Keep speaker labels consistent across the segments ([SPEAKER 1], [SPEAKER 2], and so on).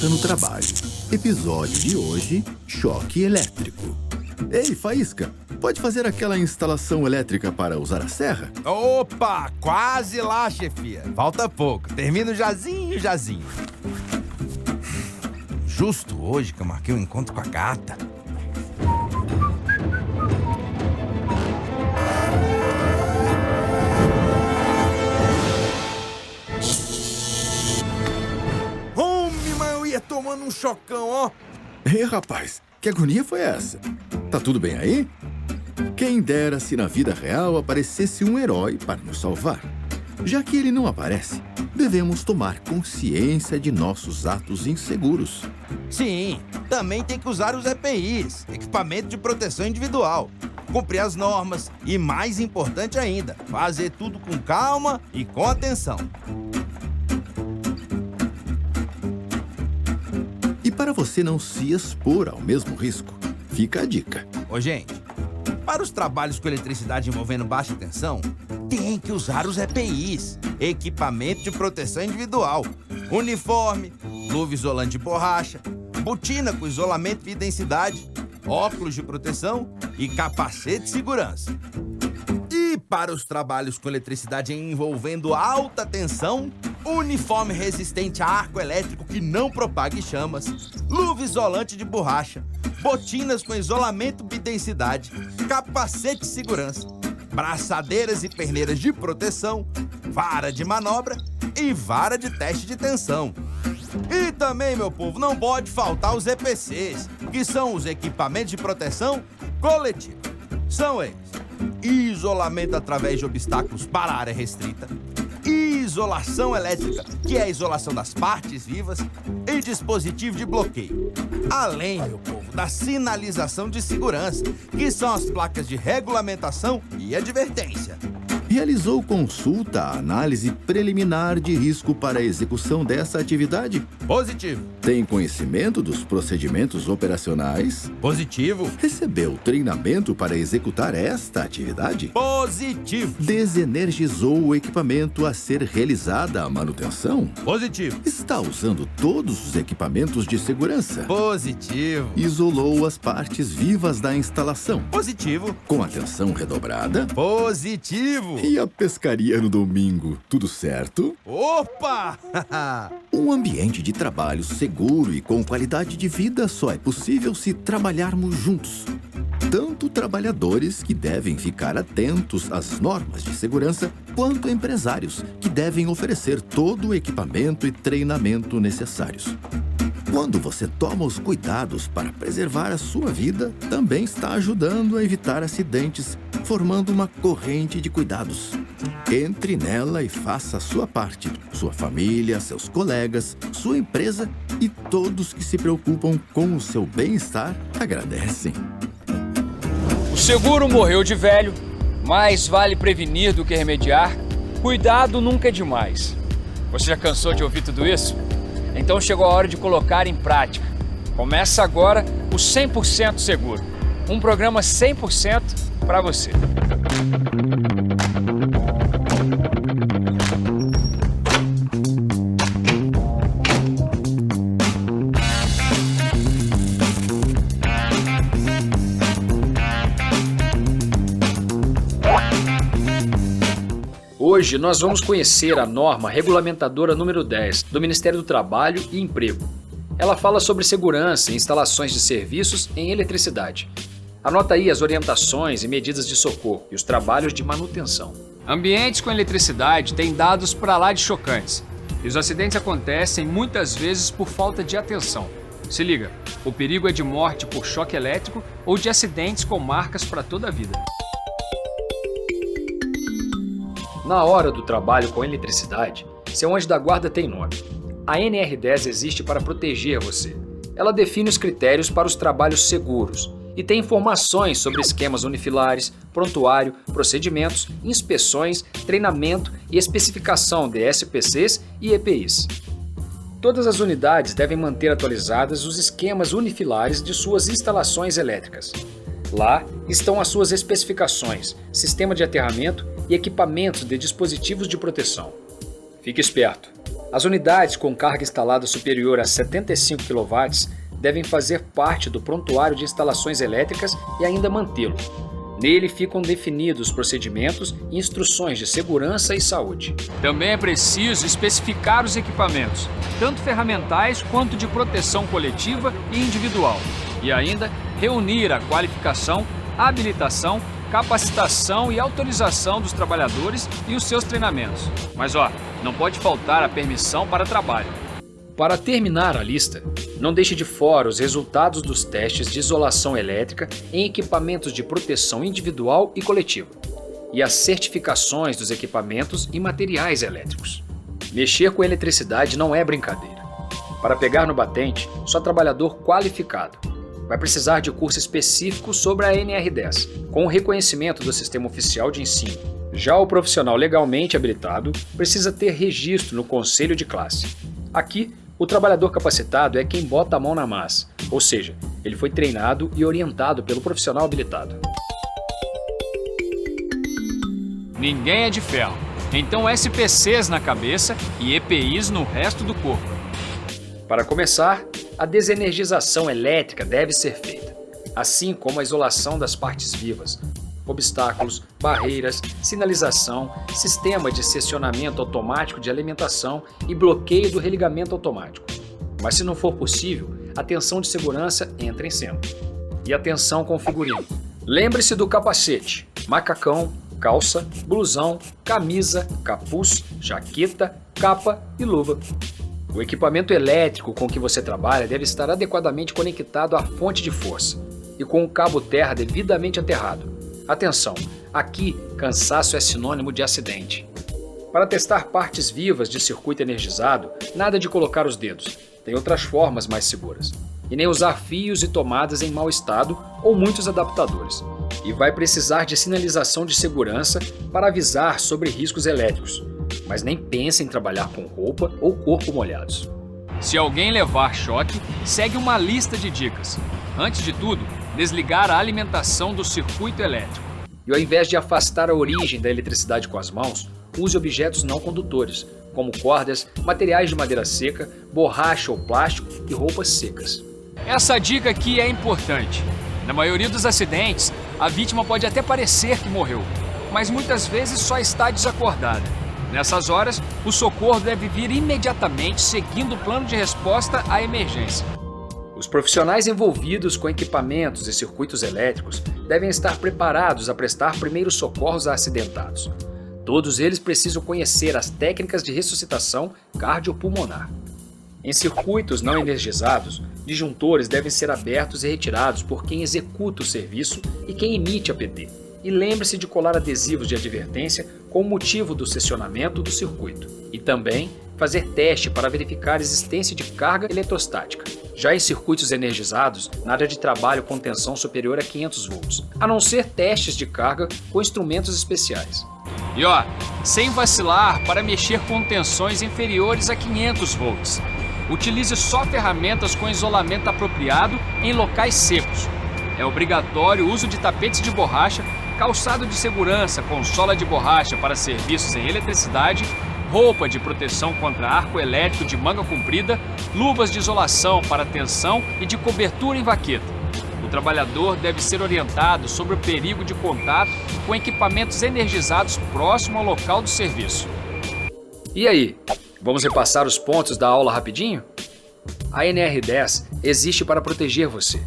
[SPEAKER 1] Segurança no Trabalho. Episódio de hoje, choque elétrico. Ei, Faísca, pode fazer aquela instalação elétrica para usar a serra?
[SPEAKER 2] Opa, quase lá, chefia. Falta pouco, termino jazinho. Justo hoje que eu marquei um encontro com a gata. Mas eu ia tomando um chocão, ó.
[SPEAKER 1] Ei, rapaz, que agonia foi essa? Tá tudo bem aí? Quem dera se na vida real aparecesse um herói para nos salvar. Já que ele não aparece, devemos tomar consciência de nossos atos inseguros.
[SPEAKER 2] Sim, também tem que usar os EPIs, equipamento de proteção individual. Cumprir as normas e, mais importante ainda, fazer tudo com calma e com atenção.
[SPEAKER 1] E para você não se expor ao mesmo risco, fica a dica.
[SPEAKER 2] Ô, gente, para os trabalhos com eletricidade envolvendo baixa tensão, tem que usar os EPIs, equipamento de proteção individual, uniforme, luva isolante de borracha, botina com isolamento de densidade, óculos de proteção e capacete de segurança. E para os trabalhos com eletricidade envolvendo alta tensão, uniforme resistente a arco elétrico que não propague chamas, luva isolante de borracha, botinas com isolamento bidensidade, capacete de segurança, braçadeiras e perneiras de proteção, vara de manobra e vara de teste de tensão. E também, meu povo, não pode faltar os EPCs, que são os equipamentos de proteção coletiva. São eles: isolamento através de obstáculos para a área restrita, isolação elétrica, que é a isolação das partes vivas, e dispositivo de bloqueio. Além, meu povo, da sinalização de segurança, que são as placas de regulamentação e advertência.
[SPEAKER 1] Realizou consulta à análise preliminar de risco para a execução dessa atividade?
[SPEAKER 2] Positivo.
[SPEAKER 1] Tem conhecimento dos procedimentos operacionais?
[SPEAKER 2] Positivo.
[SPEAKER 1] Recebeu treinamento para executar esta atividade?
[SPEAKER 2] Positivo.
[SPEAKER 1] Desenergizou o equipamento a ser realizada a manutenção?
[SPEAKER 2] Positivo.
[SPEAKER 1] Está usando todos os equipamentos de segurança?
[SPEAKER 2] Positivo.
[SPEAKER 1] Isolou as partes vivas da instalação?
[SPEAKER 2] Positivo.
[SPEAKER 1] Com atenção redobrada?
[SPEAKER 2] Positivo.
[SPEAKER 1] E a pescaria no domingo, tudo certo?
[SPEAKER 2] Opa!
[SPEAKER 1] Um ambiente de trabalho seguro e com qualidade de vida só é possível se trabalharmos juntos. Tanto trabalhadores, que devem ficar atentos às normas de segurança, quanto empresários, que devem oferecer todo o equipamento e treinamento necessários. Quando você toma os cuidados para preservar a sua vida, também está ajudando a evitar acidentes, formando uma corrente de cuidados. Entre nela e faça a sua parte. Sua família, seus colegas, sua empresa e todos que se preocupam com o seu bem-estar agradecem.
[SPEAKER 3] O seguro morreu de velho, mais vale prevenir do que remediar. Cuidado nunca é demais. Você já cansou de ouvir tudo isso? Então chegou a hora de colocar em prática. Começa agora o 100% Seguro. Um programa 100% para você. Hoje nós vamos conhecer a norma regulamentadora número 10 do Ministério do Trabalho e Emprego. Ela fala sobre segurança em instalações de serviços em eletricidade. Anota aí as orientações e medidas de socorro e os trabalhos de manutenção. Ambientes com eletricidade têm dados para lá de chocantes. E os acidentes acontecem muitas vezes por falta de atenção. Se liga, o perigo é de morte por choque elétrico ou de acidentes com marcas para toda a vida. Na hora do trabalho com eletricidade, seu anjo da guarda tem nome. A NR10 existe para proteger você. Ela define os critérios para os trabalhos seguros e tem informações sobre esquemas unifilares, prontuário, procedimentos, inspeções, treinamento e especificação de SPCs e EPIs. Todas as unidades devem manter atualizadas os esquemas unifilares de suas instalações elétricas. Lá estão as suas especificações, sistema de aterramento e equipamentos de dispositivos de proteção. Fique esperto! As unidades com carga instalada superior a 75 kW devem fazer parte do prontuário de instalações elétricas e ainda mantê-lo. Nele ficam definidos procedimentos e instruções de segurança e saúde. Também é preciso especificar os equipamentos, tanto ferramentais quanto de proteção coletiva e individual. E ainda reunir a qualificação, habilitação, capacitação e autorização dos trabalhadores e os seus treinamentos. Mas não pode faltar a permissão para trabalho. Para terminar a lista, não deixe de fora os resultados dos testes de isolação elétrica em equipamentos de proteção individual e coletiva e as certificações dos equipamentos e materiais elétricos. Mexer com eletricidade não é brincadeira. Para pegar no batente, só trabalhador qualificado. Vai precisar de curso específico sobre a NR10, com o reconhecimento do Sistema Oficial de Ensino. Já o profissional legalmente habilitado precisa ter registro no Conselho de Classe. Aqui, o trabalhador capacitado é quem bota a mão na massa, ou seja, ele foi treinado e orientado pelo profissional habilitado. Ninguém é de ferro, então SPCs na cabeça e EPIs no resto do corpo. Para começar, a desenergização elétrica deve ser feita, assim como a isolação das partes vivas, obstáculos, barreiras, sinalização, sistema de seccionamento automático de alimentação e bloqueio do religamento automático. Mas se não for possível, a tensão de segurança entra em cena. E atenção com o figurino. Lembre-se do capacete, macacão, calça, blusão, camisa, capuz, jaqueta, capa e luva. O equipamento elétrico com que você trabalha deve estar adequadamente conectado à fonte de força e com o cabo terra devidamente aterrado. Atenção, aqui cansaço é sinônimo de acidente. Para testar partes vivas de circuito energizado, nada de colocar os dedos, tem outras formas mais seguras. E nem usar fios e tomadas em mau estado ou muitos adaptadores. E vai precisar de sinalização de segurança para avisar sobre riscos elétricos, mas nem pense em trabalhar com roupa ou corpo molhados. Se alguém levar choque, segue uma lista de dicas. Antes de tudo, desligar a alimentação do circuito elétrico. E ao invés de afastar a origem da eletricidade com as mãos, use objetos não condutores, como cordas, materiais de madeira seca, borracha ou plástico e roupas secas. Essa dica aqui é importante. Na maioria dos acidentes, a vítima pode até parecer que morreu, mas muitas vezes só está desacordada. Nessas horas, o socorro deve vir imediatamente seguindo o plano de resposta à emergência. Os profissionais envolvidos com equipamentos e circuitos elétricos devem estar preparados a prestar primeiros socorros a acidentados. Todos eles precisam conhecer as técnicas de ressuscitação cardiopulmonar. Em circuitos não energizados, disjuntores devem ser abertos e retirados por quem executa o serviço e quem emite a PT. E lembre-se de colar adesivos de advertência com o motivo do seccionamento do circuito. E também fazer teste para verificar a existência de carga eletrostática. Já em circuitos energizados, nada de trabalho com tensão superior a 500 volts, a não ser testes de carga com instrumentos especiais. E sem vacilar para mexer com tensões inferiores a 500 volts. Utilize só ferramentas com isolamento apropriado em locais secos. É obrigatório o uso de tapetes de borracha, calçado de segurança com sola de borracha para serviços em eletricidade, roupa de proteção contra arco elétrico de manga comprida, luvas de isolação para tensão e de cobertura em vaqueta. O trabalhador deve ser orientado sobre o perigo de contato com equipamentos energizados próximo ao local do serviço. E aí, vamos repassar os pontos da aula rapidinho? A NR10 existe para proteger você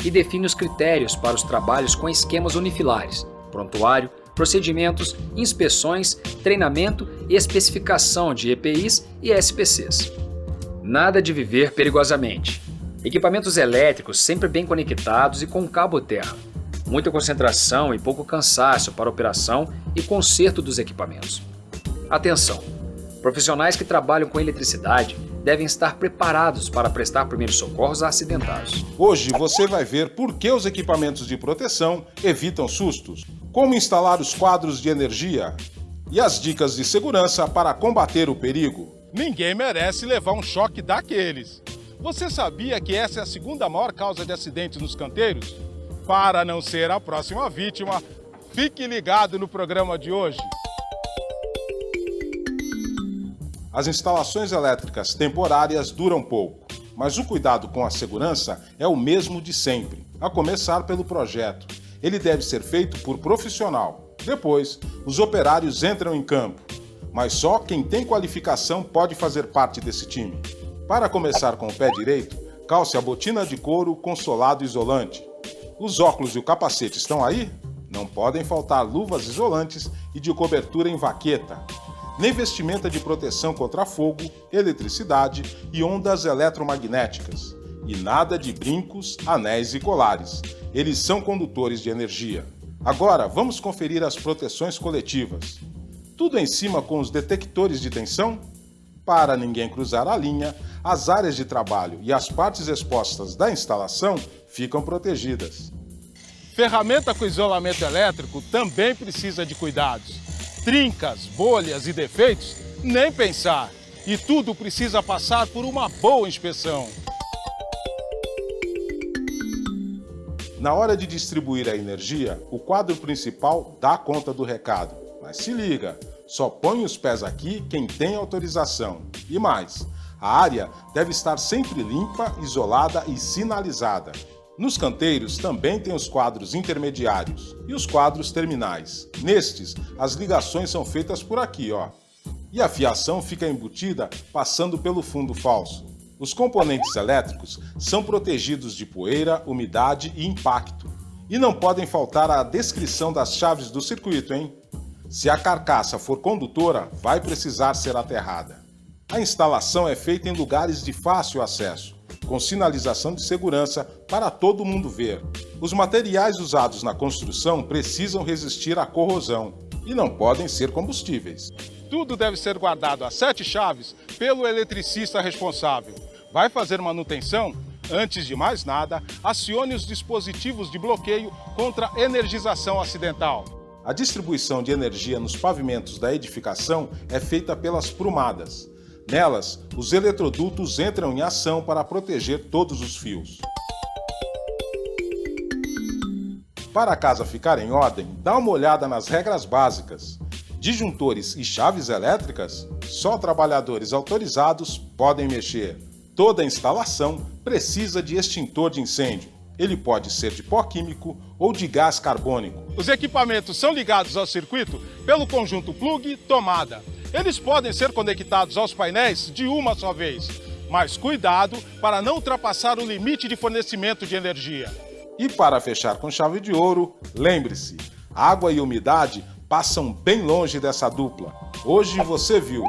[SPEAKER 3] e define os critérios para os trabalhos com esquemas unifilares, prontuário, procedimentos, inspeções, treinamento e especificação de EPIs e SPCs. Nada de viver perigosamente. Equipamentos elétricos sempre bem conectados e com cabo terra. Muita concentração e pouco cansaço para operação e conserto dos equipamentos. Atenção! Profissionais que trabalham com eletricidade devem estar preparados para prestar primeiros socorros a acidentados.
[SPEAKER 4] Hoje você vai ver por que os equipamentos de proteção evitam sustos, como instalar os quadros de energia e as dicas de segurança para combater o perigo.
[SPEAKER 5] Ninguém merece levar um choque daqueles. Você sabia que essa é a segunda maior causa de acidentes nos canteiros? Para não ser a próxima vítima, fique ligado no programa de hoje.
[SPEAKER 4] As instalações elétricas temporárias duram pouco, mas o cuidado com a segurança é o mesmo de sempre, a começar pelo projeto. Ele deve ser feito por profissional. Depois, os operários entram em campo, mas só quem tem qualificação pode fazer parte desse time. Para começar com o pé direito, calce a botina de couro com solado isolante. Os óculos e o capacete estão aí? Não podem faltar luvas isolantes e de cobertura em vaqueta. Nem vestimenta de proteção contra fogo, eletricidade e ondas eletromagnéticas. E nada de brincos, anéis e colares. Eles são condutores de energia. Agora, vamos conferir as proteções coletivas. Tudo em cima com os detectores de tensão? Para ninguém cruzar a linha, as áreas de trabalho e as partes expostas da instalação ficam protegidas.
[SPEAKER 5] Ferramenta com isolamento elétrico também precisa de cuidados. Trincas, bolhas e defeitos, nem pensar. E tudo precisa passar por uma boa inspeção.
[SPEAKER 4] Na hora de distribuir a energia, o quadro principal dá conta do recado. Mas se liga, só põe os pés aqui quem tem autorização. E mais, a área deve estar sempre limpa, isolada e sinalizada. Nos canteiros também tem os quadros intermediários e os quadros terminais. Nestes, as ligações são feitas por aqui, ó. E a fiação fica embutida passando pelo fundo falso. Os componentes elétricos são protegidos de poeira, umidade e impacto. E não podem faltar a descrição das chaves do circuito, hein? Se a carcaça for condutora, vai precisar ser aterrada. A instalação é feita em lugares de fácil acesso, com sinalização de segurança para todo mundo ver. Os materiais usados na construção precisam resistir à corrosão e não podem ser combustíveis.
[SPEAKER 5] Tudo deve ser guardado a 7 chaves pelo eletricista responsável. Vai fazer manutenção? Antes de mais nada, acione os dispositivos de bloqueio contra energização acidental.
[SPEAKER 4] A distribuição de energia nos pavimentos da edificação é feita pelas prumadas. Nelas, os eletrodutos entram em ação para proteger todos os fios. Para a casa ficar em ordem, dá uma olhada nas regras básicas. Disjuntores e chaves elétricas, só trabalhadores autorizados podem mexer. Toda instalação precisa de extintor de incêndio. Ele pode ser de pó químico ou de gás carbônico.
[SPEAKER 5] Os equipamentos são ligados ao circuito pelo conjunto plug-tomada. Eles podem ser conectados aos painéis de uma só vez, mas cuidado para não ultrapassar o limite de fornecimento de energia.
[SPEAKER 4] E para fechar com chave de ouro, lembre-se, água e umidade passam bem longe dessa dupla. Hoje você viu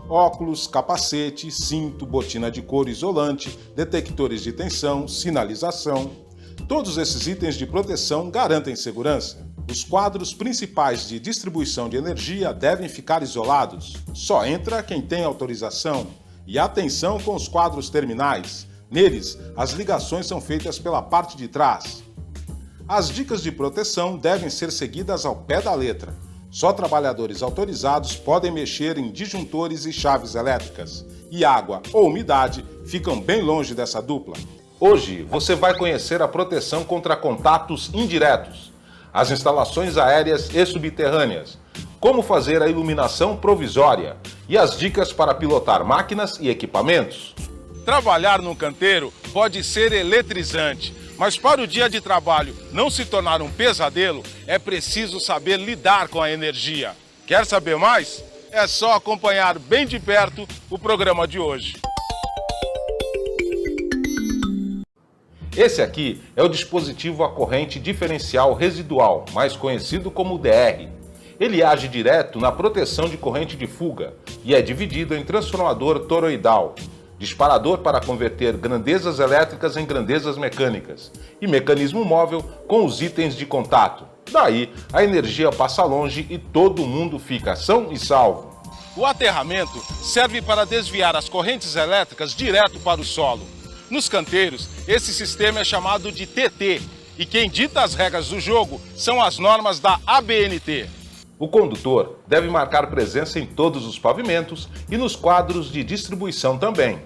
[SPEAKER 4] óculos, capacete, cinto, botina de couro isolante, detectores de tensão, sinalização. Todos esses itens de proteção garantem segurança. Os quadros principais de distribuição de energia devem ficar isolados. Só entra quem tem autorização. E atenção com os quadros terminais. Neles, as ligações são feitas pela parte de trás. As dicas de proteção devem ser seguidas ao pé da letra. Só trabalhadores autorizados podem mexer em disjuntores e chaves elétricas. E água ou umidade ficam bem longe dessa dupla. Hoje você vai conhecer a proteção contra contatos indiretos, as instalações aéreas e subterrâneas, como fazer a iluminação provisória e as dicas para pilotar máquinas e equipamentos.
[SPEAKER 5] Trabalhar num canteiro pode ser eletrizante, mas para o dia de trabalho não se tornar um pesadelo, é preciso saber lidar com a energia. Quer saber mais? É só acompanhar bem de perto o programa de hoje.
[SPEAKER 4] Esse aqui é o dispositivo a corrente diferencial residual, mais conhecido como DR. Ele age direto na proteção de corrente de fuga e é dividido em transformador toroidal, disparador para converter grandezas elétricas em grandezas mecânicas e mecanismo móvel com os itens de contato. Daí, a energia passa longe e todo mundo fica são e salvo.
[SPEAKER 5] O aterramento serve para desviar as correntes elétricas direto para o solo. Nos canteiros, esse sistema é chamado de TT, e quem dita as regras do jogo são as normas da ABNT.
[SPEAKER 4] O condutor deve marcar presença em todos os pavimentos e nos quadros de distribuição também.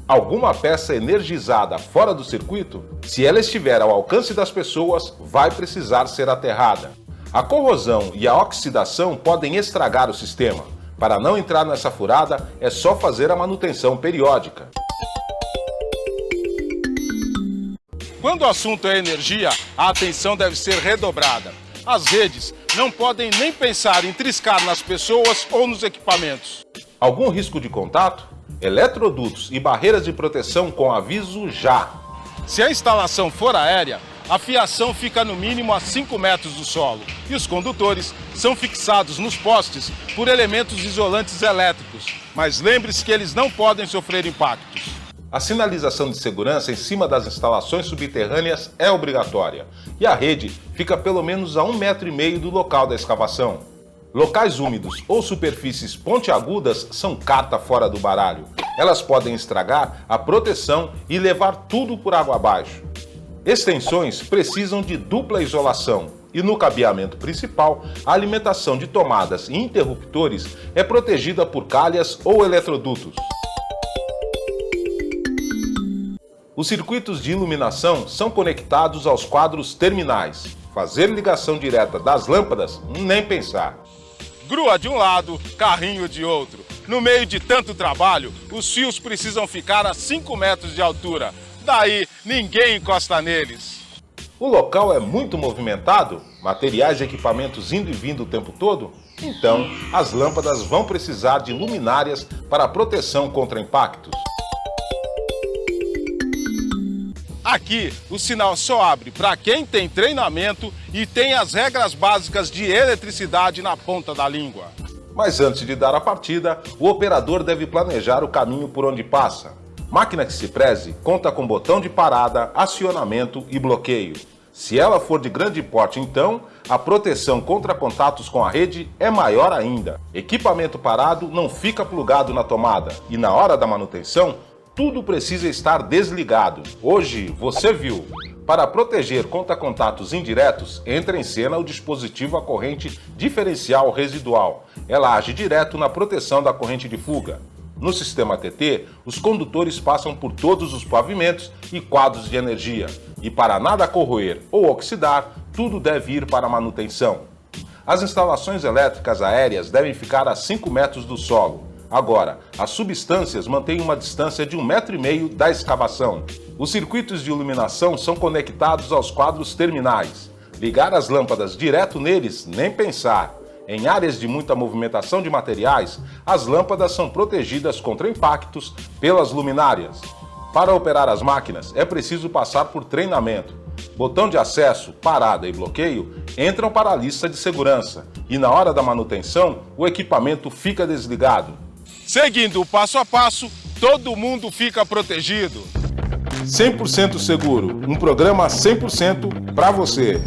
[SPEAKER 4] Alguma peça energizada fora do circuito, se ela estiver ao alcance das pessoas, vai precisar ser aterrada. A corrosão e a oxidação podem estragar o sistema, Para não entrar nessa furada, é só fazer a manutenção periódica.
[SPEAKER 5] Quando o assunto é energia, a atenção deve ser redobrada. As redes não podem nem pensar em triscar nas pessoas ou nos equipamentos.
[SPEAKER 4] Algum risco de contato? Eletrodutos e barreiras de proteção com aviso já.
[SPEAKER 5] Se a instalação for aérea, a fiação fica no mínimo a 5 metros do solo e os condutores são fixados nos postes por elementos isolantes elétricos. Mas lembre-se que eles não podem sofrer impactos.
[SPEAKER 4] A sinalização de segurança em cima das instalações subterrâneas é obrigatória e a rede fica pelo menos a 1,5 metros do local da escavação. Locais úmidos ou superfícies pontiagudas são carta fora do baralho. Elas podem estragar a proteção e levar tudo por água abaixo. Extensões precisam de dupla isolação e no cabeamento principal, a alimentação de tomadas e interruptores é protegida por calhas ou eletrodutos. Os circuitos de iluminação são conectados aos quadros terminais. Fazer ligação direta das lâmpadas, nem pensar.
[SPEAKER 5] Grua de um lado, carrinho de outro. No meio de tanto trabalho, os fios precisam ficar a 5 metros de altura. Daí, ninguém encosta neles.
[SPEAKER 4] O local é muito movimentado? Materiais e equipamentos indo e vindo o tempo todo? Então, as lâmpadas vão precisar de luminárias para proteção contra impactos.
[SPEAKER 5] Aqui, o sinal só abre para quem tem treinamento e tem as regras básicas de eletricidade na ponta da língua.
[SPEAKER 4] Mas antes de dar a partida, o operador deve planejar o caminho por onde passa. Máquina que se preze conta com botão de parada, acionamento e bloqueio. Se ela for de grande porte, então, a proteção contra contatos com a rede é maior ainda. Equipamento parado não fica plugado na tomada e na hora da manutenção, tudo precisa estar desligado. Hoje, você viu. Para proteger contra contatos indiretos, entra em cena o dispositivo à corrente diferencial residual. Ela age direto na proteção da corrente de fuga. No sistema TT, os condutores passam por todos os pavimentos e quadros de energia. E para nada corroer ou oxidar, tudo deve ir para a manutenção. As instalações elétricas aéreas devem ficar a 5 metros do solo. Agora, as substâncias mantêm uma distância de 1,5 metros da escavação. Os circuitos de iluminação são conectados aos quadros terminais. Ligar as lâmpadas direto neles, nem pensar. Em áreas de muita movimentação de materiais, as lâmpadas são protegidas contra impactos pelas luminárias. Para operar as máquinas, é preciso passar por treinamento. Botão de acesso, parada e bloqueio entram para a lista de segurança e na hora da manutenção, o equipamento fica desligado.
[SPEAKER 5] Seguindo o passo a passo, todo mundo fica protegido.
[SPEAKER 4] 100% seguro, um programa 100% para você.